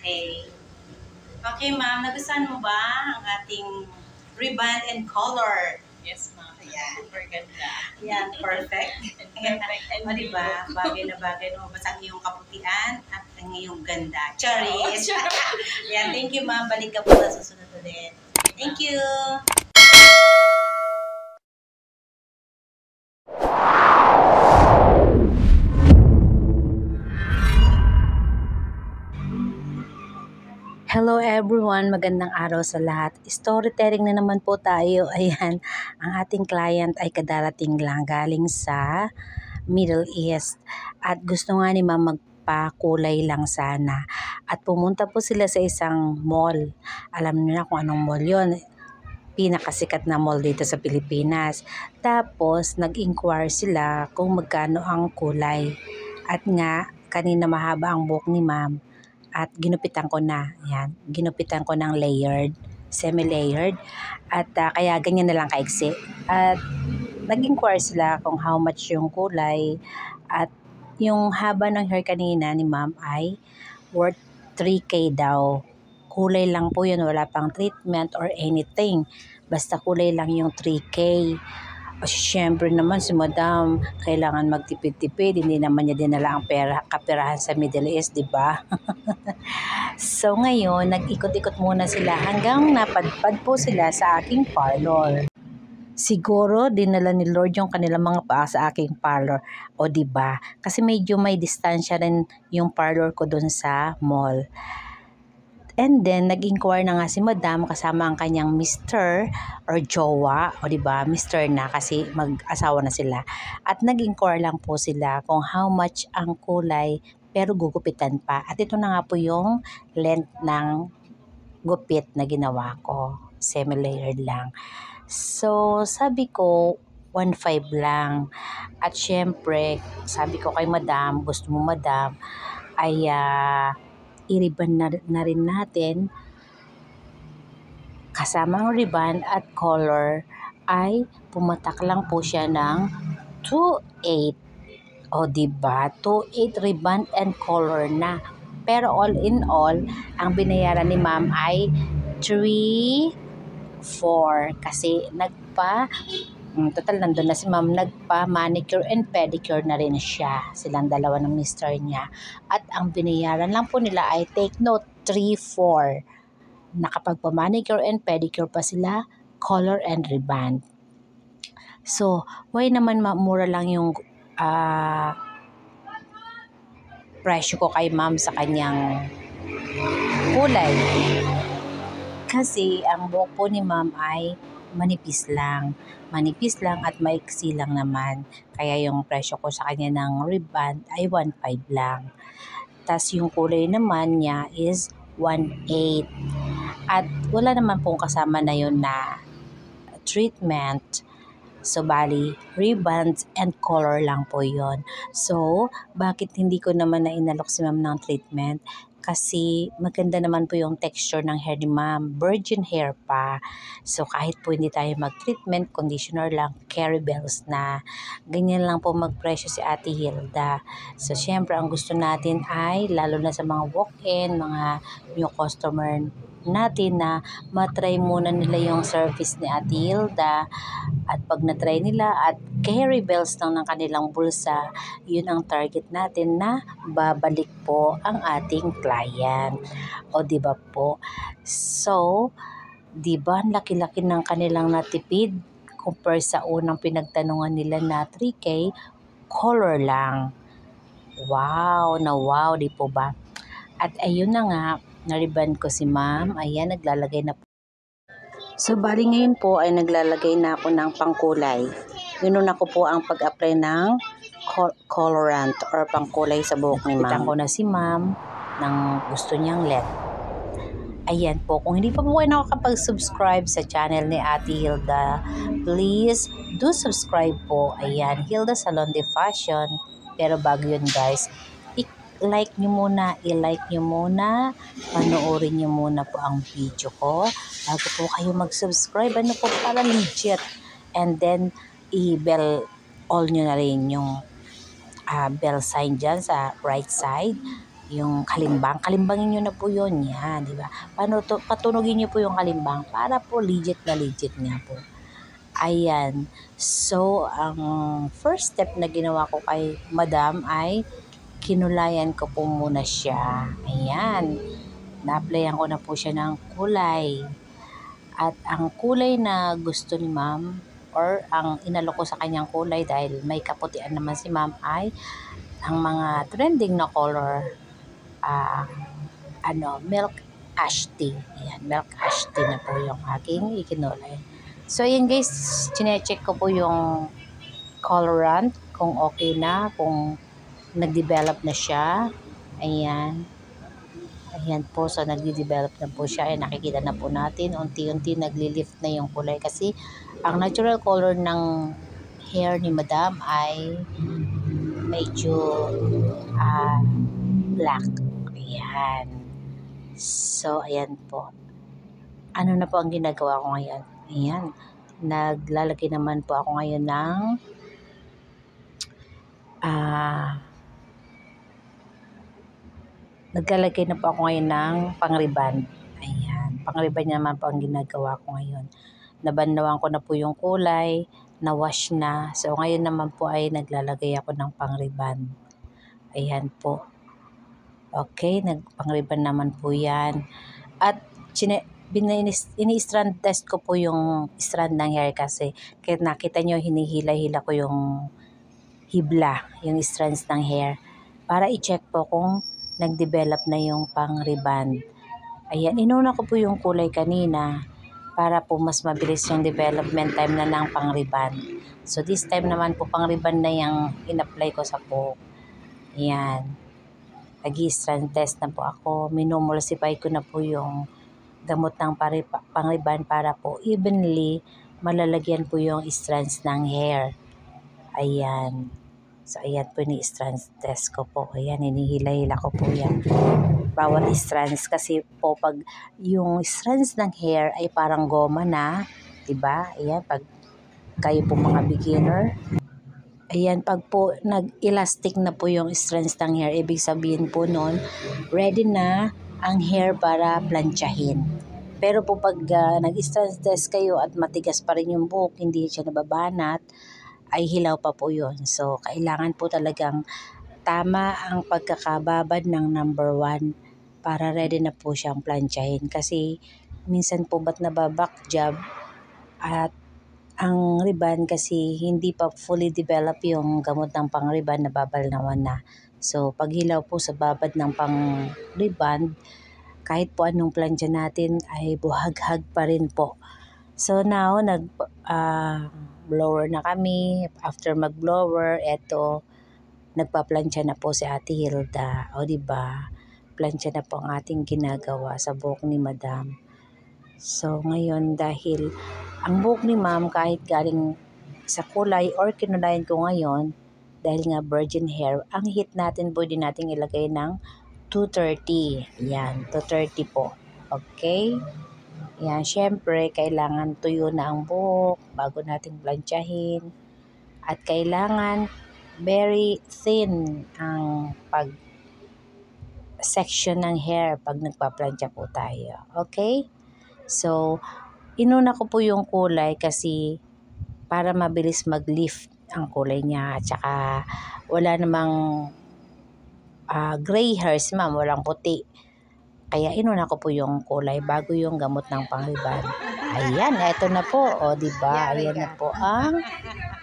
Okay. Okay, ma'am. Nagustuhan mo ba ang ating ribbon and color? Yes, ma'am. Ayan. Super ganda. Yan, perfect. And perfect. And O, diba? Bagay na bagay. Lumabas ang iyong kaputian at ang iyong ganda. Charis! Yan, thank you, ma'am. Balik ka po sa susunod ulit. Thank you! Hello everyone, magandang araw sa lahat. Storytelling na naman po tayo. Ayan, ang ating client ay kadarating lang galing sa Middle East at gusto nga ni ma'am magpakulay lang sana. At pumunta po sila sa isang mall. Alam niyo na kung anong mall yon. Pinakasikat na mall dito sa Pilipinas. Tapos nag-inquire sila kung magkano ang kulay. At nga, kanina mahaba ang buhok ni ma'am. At ginupitan ko na, yan, ginupitan ko ng layered, semi-layered, at kaya ganyan na lang kaiksi. At nag-inquire sila kung how much yung kulay, at yung haba ng hair kanina ni ma'am ay worth 3K daw. Kulay lang po yun, wala pang treatment or anything. Basta kulay lang yung 3K. Siyempre naman si madam, kailangan magtipid-tipid, hindi naman niya dinala ang kaperahan sa Middle East, di ba? So ngayon, nag-ikot-ikot muna sila hanggang napadpad po sila sa aking parlor. Siguro dinala ni Lord yung kanilang mga paa sa aking parlor. O di ba? Kasi medyo may distansya rin yung parlor ko dun sa mall. And then, nag-inquire na nga si madam kasama ang kanyang mister or jowa. O diba, mister na kasi mag-asawa na sila. At nag-inquire lang po sila kung how much ang kulay pero gugupitan pa. At ito na nga po yung length ng gupit na ginawa ko. Semi-layered lang. So, sabi ko, 1.5 lang. At syempre, sabi ko kay madam, gusto mo madam, ay i-ribbon na rin natin kasama ang ribbon at color ay pumatak lang po siya ng 2.8. O diba? 2.8 ribbon and color na. Pero all in all, ang binayaran ni ma'am ay 3.4 kasi total nandun na si ma'am, nagpa-manicure and pedicure na rin siya. Silang dalawa ng mister niya. At ang binayaran lang po nila ay take note, 3.4. Nakapagpa-manicure and pedicure pa sila, color and ribbon. So, why naman mura lang yung presyo ko kay ma'am sa kanyang kulay? Kasi ang buhok po ni ma'am ay manipis lang at maiksi lang naman. Kaya yung presyo ko sa kanya ng ribbon ay 1.5 lang. Tas yung kulay naman niya is 1.8. At wala naman pong kasama na yun na treatment. So, bali, ribbons and color lang po yon. So, bakit hindi ko naman na inalok si ma'am ng treatment? Kasi maganda naman po yung texture ng hair ni ma'am. Virgin hair pa. So kahit po hindi tayo mag-treatment, conditioner lang, Carry Bells na. Ganyan lang po magpresyo si Ate Hilda. So syempre ang gusto natin ay, lalo na sa mga walk-in, mga new customer natin na matry muna nila yung service ni Ate Hilda. At pag na-try nila at carry bells lang ng kanilang bulsa, yun ang target natin na babalik po ang ating client. O diba po? So, diba ang laki-laki ng kanilang natipid compare sa unang pinagtanungan nila na 3K, color lang. Wow, na wow, di po ba? At ayun na nga, na-ribbon ko si ma'am. Ayan, naglalagay na po. So, bali ngayon po ay naglalagay na ako ng pangkulay. Inuna ko po ang pag-apply ng colorant or pangkulay sa buhok ni ma'am. Pitan ko na si ma'am ng gusto niyang LED. Ayan po, kung hindi pa po kayo nakakapag-subscribe sa channel ni Ate Hilda, please do subscribe po. Ayan, Hilda Salon de Fashion. Pero bago yun guys, i-like nyo muna, panoorin nyo muna po ang video ko bago po kayo mag-subscribe, ano po, para legit. And then i-bell all nyo na rin yung bell sign dyan sa right side yung kalimbang. Kalimbangin nyo na po yun. Yan, di ba? Patunogin nyo po yung kalimbang para po legit na legit nga po. Ayan. So, ang first step na ginawa ko kay Madam ay kinulayan ko po muna siya. Ayan. Na-applyan ko na po siya ng kulay. At ang kulay na gusto ni Ma'am or ang inalok ko sa kanyang kulay dahil may kaputian naman si Ma'am ay ang mga trending na color milk ash tea. Ayan, milk ash tea na po yung aking ikinulay. So, ayan guys, chinecheck ko po yung colorant kung okay na, kung nag-develop na siya. Ayan. Ayan po, so nagde-develop na po siya. Ayan, nakikita na po natin, unti-unti nagli-lift na yung kulay kasi ang natural color ng hair ni Madam ay medyo black. Ayan. So, ayan po. Ano na po ang ginagawa ko ngayon? Ayan. Naglalagay naman po ako ngayon ng naglalagay na po ako ngayon ng pang-ribbon. Ayan. Pang-ribbon naman po ang ginagawa ko ngayon. Nabanlawan ko na po yung kulay, na-wash na. So, ngayon naman po ay naglalagay ako ng pang-ribbon. Ayan po. Okay, nagpang-ribbon naman po yan. At ini-strand test ko po yung strand ng hair kasi kaya nakita nyo hinihila-hila ko yung hibla, yung strands ng hair para i-check po kung nag-develop na yung pang-ribbon. Ayan, inuna ko po yung kulay kanina para po mas mabilis yung development time na ng pang-ribbon. So this time naman po pang-ribbon na yung in-apply ko sa buhok. Ayan. Nag-i-strand test na po ako. Minomulsify ko na po yung gamot ng pang-ribbon para po evenly malalagyan po yung strands ng hair. Ayan. So, ayan po ni strands test ko po. Ayan, hinihila-hila ko po yan. Bawat strands kasi po pag yung strands ng hair ay parang goma na, diba? Ayan, pag kayo po mga beginner. Ayan, pag po nag-elastic na po yung strands ng hair, ibig sabihin po nun, ready na ang hair para planchahin. Pero po pag nag-strands test kayo at matigas pa rin yung buhok, hindi siya nababanat, ay hilaw pa po yun. So, kailangan po talagang tama ang pagkakababad ng number 1 para ready na po siyang planchahin. Kasi minsan po ba't nababak job at ang ribbon kasi hindi pa fully develop yung gamot ng pang-ribbon, nababalnawan na. So, pag hilaw po sa babad ng pang-ribbon, kahit po anong plancha natin ay buhaghag pa rin po. So, now, blower na kami. After mag-blower, eto, nagpa-plancha na po si Ate Hilda. O, diba? Plancha na po ang ating ginagawa sa buhok ni Madam. So, ngayon dahil ang buhok ni Ma'am kahit galing sa kulay or kinulayan ko ngayon, dahil nga virgin hair, ang heat natin pwede nating ilagay ng 230. Yan, 230 po. Okay? Yan, syempre, kailangan tuyo na ang buhok bago natin planchahin. At kailangan very thin ang section ng hair pag nagpa-plancha po tayo. Okay? So, inuna ko po yung kulay kasi para mabilis mag-lift ang kulay niya. At saka wala namang gray hairs, Ma'am. Walang puti. Kaya inuna ko po yung kulay bago yung gamot ng pang-ribbon. Ayan, eto na po. O, diba? Ayan na po ang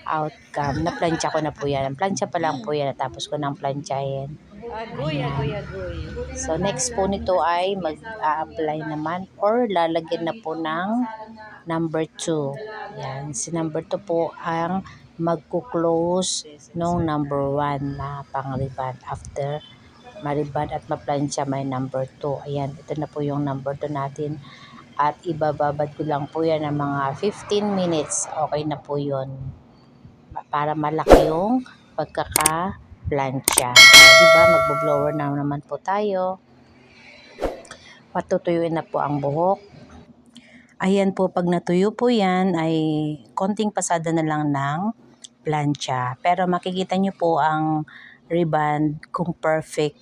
outcome. Na-plancha ko na po yan. Plancha pa lang po yan. Tapos ko nang planchahin. Ayan. So, next po nito ay mag-a-apply naman or lalagyan na po ng number 2. Yan. Si number 2 po ang magkuklose nung number 1 na pang-ribbon. After ma-ribbon at ma-plancha, may number 2. Ayan. Ito na po yung number 2 natin. At ibababad ko lang po yan ng mga 15 minutes. Okay na po yun. Para malaki yung pagkaka-plancha. Diba, magbo-blower na naman po tayo. Patutuyuin na po ang buhok. Ayan po, pag natuyo po yan, ay konting pasada na lang ng plancha. Pero makikita nyo po ang ribbon kung perfect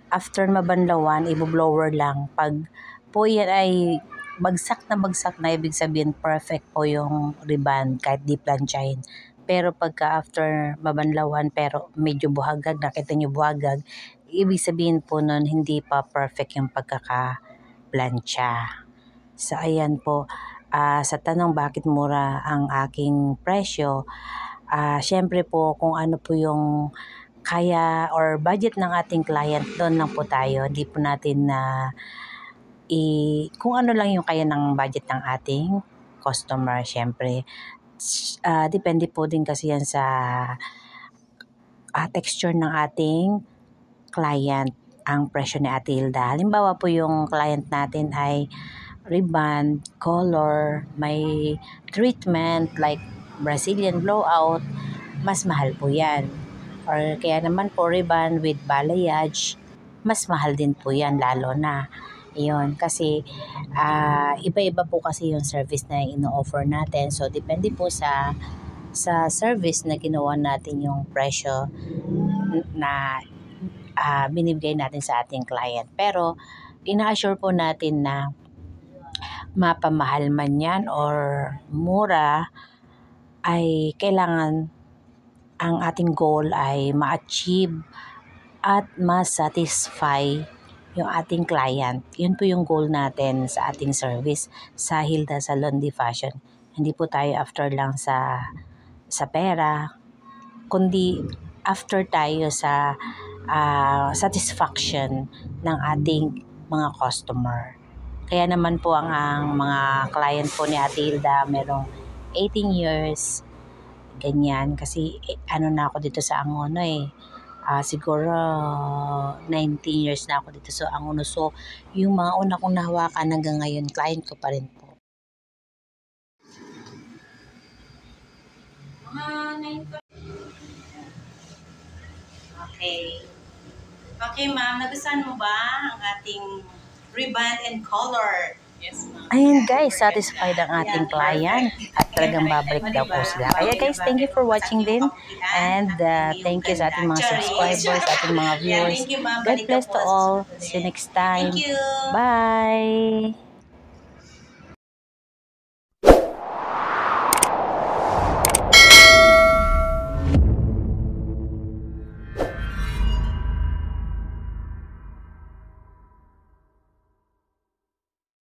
after mabanlawan, i-blower lang. Pag po yan ay bagsak na, ibig sabihin perfect po yung ribbon kahit di planchahin. Pero pagka after mabanlawan pero medyo buhagag, nakita nyo buhagag, ibig sabihin po nun hindi pa perfect yung pagkaka-plancha. So ayan po, sa tanong bakit mura ang aking presyo, syempre po kung ano po yung kaya or budget ng ating client, doon lang po tayo. Hindi po natin na kung ano lang yung kaya ng budget ng ating customer, syempre. Depende po din kasi yan sa texture ng ating client, ang presyo ni Ate Hilda. Halimbawa po yung client natin ay ribbon, color, may treatment like Brazilian blowout, mas mahal po yan. Or kaya naman po ribbon with balayage, mas mahal din po yan lalo na. Yun, kasi iba-iba po kasi yung service na ino-offer natin. So, depende po sa service na ginawa natin yung presyo na binibigay natin sa ating client. Pero, ina-assure po natin na mapamahal man yan or mura, ay kailangan ang ating goal ay ma-achieve at ma-satisfy yung ating client. Yun po yung goal natin sa ating service sa Hilda Salon de Fashion. Hindi po tayo after lang sa pera, kundi after tayo sa satisfaction ng ating mga customer. Kaya naman po ang mga client po ni Ate Hilda merong 18 years, ganyan. Kasi na ako dito sa Angono siguro 19 years na ako dito sa Angono. So, yung mga una kong nahawakan hanggang ngayon, client ko pa rin po. Okay, ma'am. Nagustuhan mo ba ang ating ribbon and color? Yes, ma'am. Ayan guys, satisfied ang ating client at talagang babalik daw po sila. Kaya guys, thank you for watching din and thank you sa ating mga subscribers, sa ating mga viewers. God bless to all. See you next time. Bye!